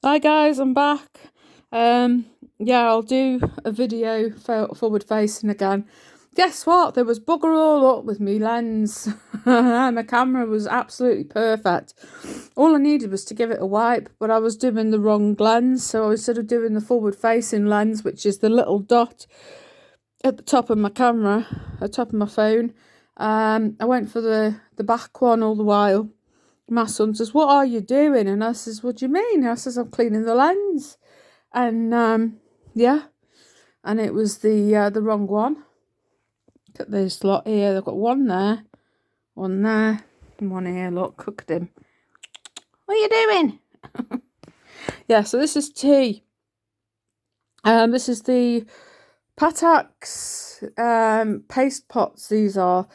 Hi guys, I'm back. Yeah, I'll do a video forward facing again. Guess what? There was bugger all up with me lens. My camera was absolutely perfect. All I needed was to give it a wipe, but I was doing the wrong lens. So instead of doing the forward facing lens, which is the little dot at the top of my camera, at the top of my phone, I went for the back one all the while. My son says, "What are you doing?" And I says, "What do you mean?" I says, "I'm cleaning the lens." And yeah, and it was the wrong one. Look at this lot here. They've got one there, and one here. Look at him. What are you doing? Yeah, so this is tea. This is the pataks paste pots. These are.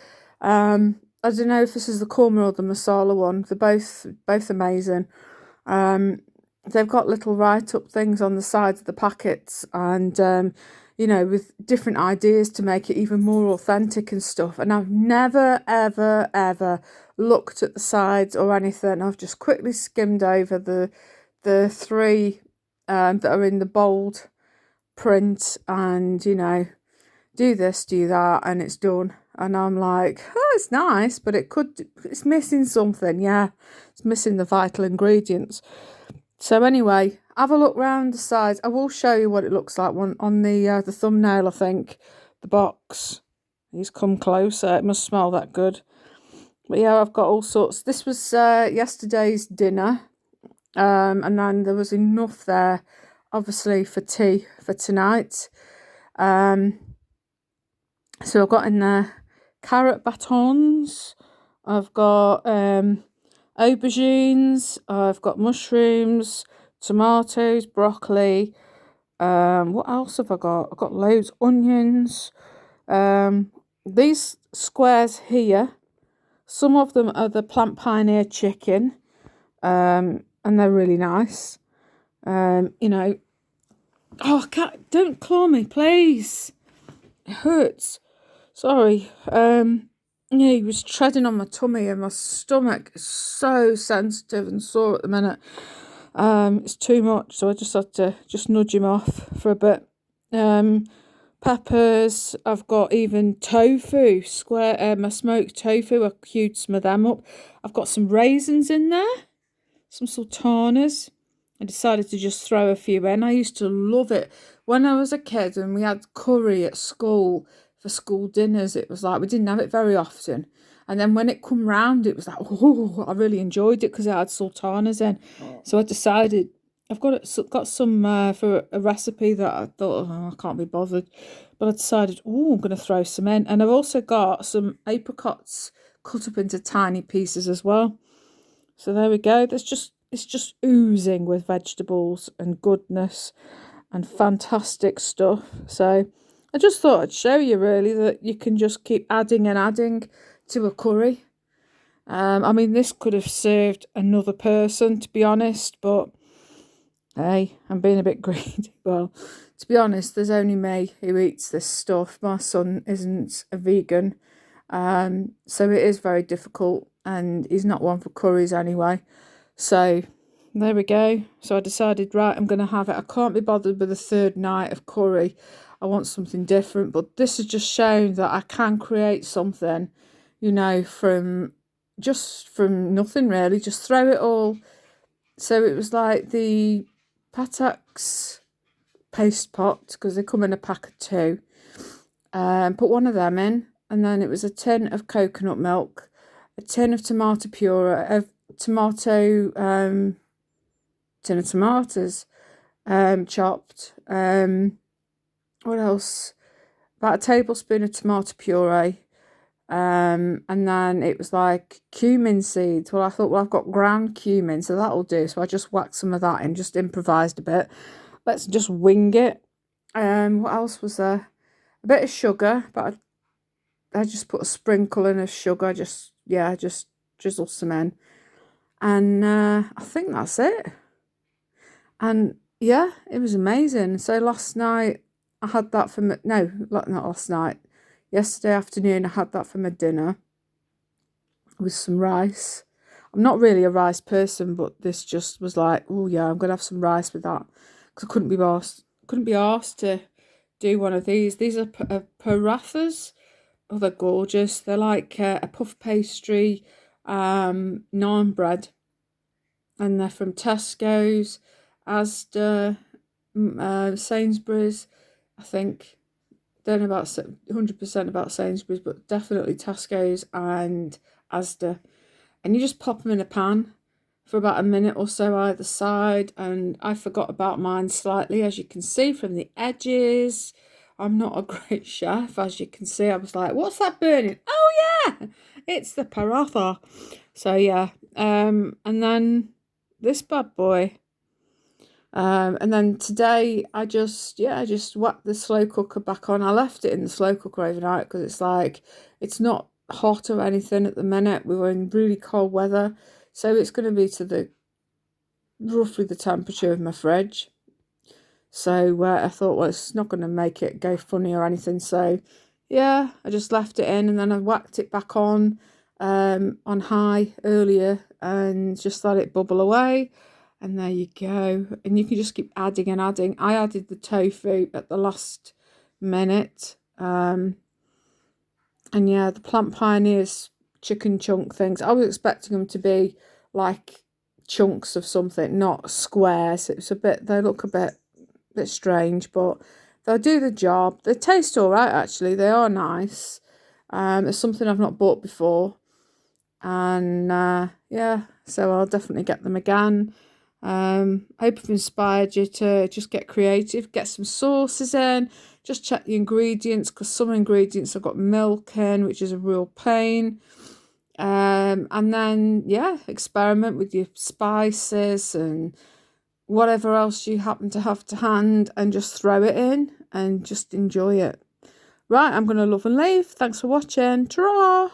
I don't know if this is the korma or the masala one. They're both amazing. They've got little write-up things on the sides of the packets, and with different ideas to make it even more authentic and stuff. And I've never ever looked at the sides or anything. I've just quickly skimmed over the three that are in the bold print, and do this, do that, and it's done. And I'm like, oh, it's nice, but it's missing something. Yeah, it's missing the vital ingredients. So anyway, have a look round the sides. I will show you what it looks like on the thumbnail, I think. The box. He's come closer. It must smell that good. But yeah, I've got all sorts. This was yesterday's dinner. And then there was enough there, obviously, for tea for tonight. So I've got in there carrot batons. I've got aubergines. I've got mushrooms, tomatoes, broccoli. What else have I got? I've got loads onions. These squares here, some of them are the Plant Pioneer chicken, and they're really nice. Oh, cat, don't claw me, please. It hurts. Sorry. Yeah, he was treading on my tummy, and my stomach is so sensitive and sore at the minute. It's too much, so I just had to just nudge him off for a bit. Peppers. I've got even tofu, my smoked tofu. I queued some of them up. I've got some raisins in there, some sultanas. I decided to just throw a few in. I used to love it when I was a kid, and we had curry at school for school dinners. It was like we didn't have it very often, and then when it come round, it was like, oh, I really enjoyed it because it had sultanas in. So I decided I've got some for a recipe that I thought, oh, I can't be bothered, but I decided, oh, I'm going to throw some in, and I've also got some apricots cut up into tiny pieces as well. So there we go. It's just oozing with vegetables and goodness and fantastic stuff. So I just thought I'd show you really that you can just keep adding and adding to a curry. I mean, this could have served another person, to be honest, but hey, I'm being a bit greedy. Well, to be honest, there's only me who eats this stuff. My son isn't a vegan, so it is very difficult, and he's not one for curries anyway. So there we go. So I decided, right, I'm going to have it. I can't be bothered with a third night of curry. I want something different. But this has just shown that I can create something, from nothing really. Just throw it all. So it was like the pataks paste pot, because they come in a pack of 2. Put one of them in. And then it was a tin of coconut milk, a tin of tomato puree, tin of tomatoes, chopped. What else? About a tablespoon of tomato puree. And then it was like cumin seeds. Well, I thought, well, I've got ground cumin, so that'll do. So I just whacked some of that in, just improvised a bit. Let's just wing it. What else was there? A bit of sugar, but I just put a sprinkle in of sugar. Just drizzle some in. And I think that's it. And yeah, it was amazing. So last night I had that for no, not last night. Yesterday afternoon I had that for my dinner with some rice. I'm not really a rice person, but this just was like, oh yeah, I'm going to have some rice with that. Because I couldn't be asked to do one of these. These are parathas. Oh, they're gorgeous. They're like a puff pastry, naan bread. And they're from Tesco's, Asda, Sainsbury's, I think. Don't know about 100% about Sainsbury's, but definitely Tesco's and Asda. And you just pop them in a pan for about a minute or so either side. And I forgot about mine slightly, as you can see from the edges. I'm not a great chef, as you can see. I was like, what's that burning? Oh yeah, it's the paratha. So yeah, and then this bad boy. And then today I just whacked the slow cooker back on. I left it in the slow cooker overnight because it's like, it's not hot or anything at the minute. We were in really cold weather, so it's going to be to the roughly the temperature of my fridge. So I thought, well, it's not going to make it go funny or anything. So yeah, I just left it in, and then I whacked it back on high earlier and just let it bubble away. And there you go. And you can just keep adding and adding. I added the tofu at the last minute. And yeah, the Plant Pioneers chicken chunk things. I was expecting them to be like chunks of something, not squares. It's they look a bit strange, but they'll do the job. They taste all right, actually. They are nice. It's something I've not bought before. And yeah, so I'll definitely get them again. I hope I've inspired you to just get creative, get some sauces in, just check the ingredients, because some ingredients I've got milk in, which is a real pain. And then yeah, experiment with your spices and whatever else you happen to have to hand, and just throw it in and just enjoy it. Right, I'm going to love and leave. Thanks for watching. Ta-ra!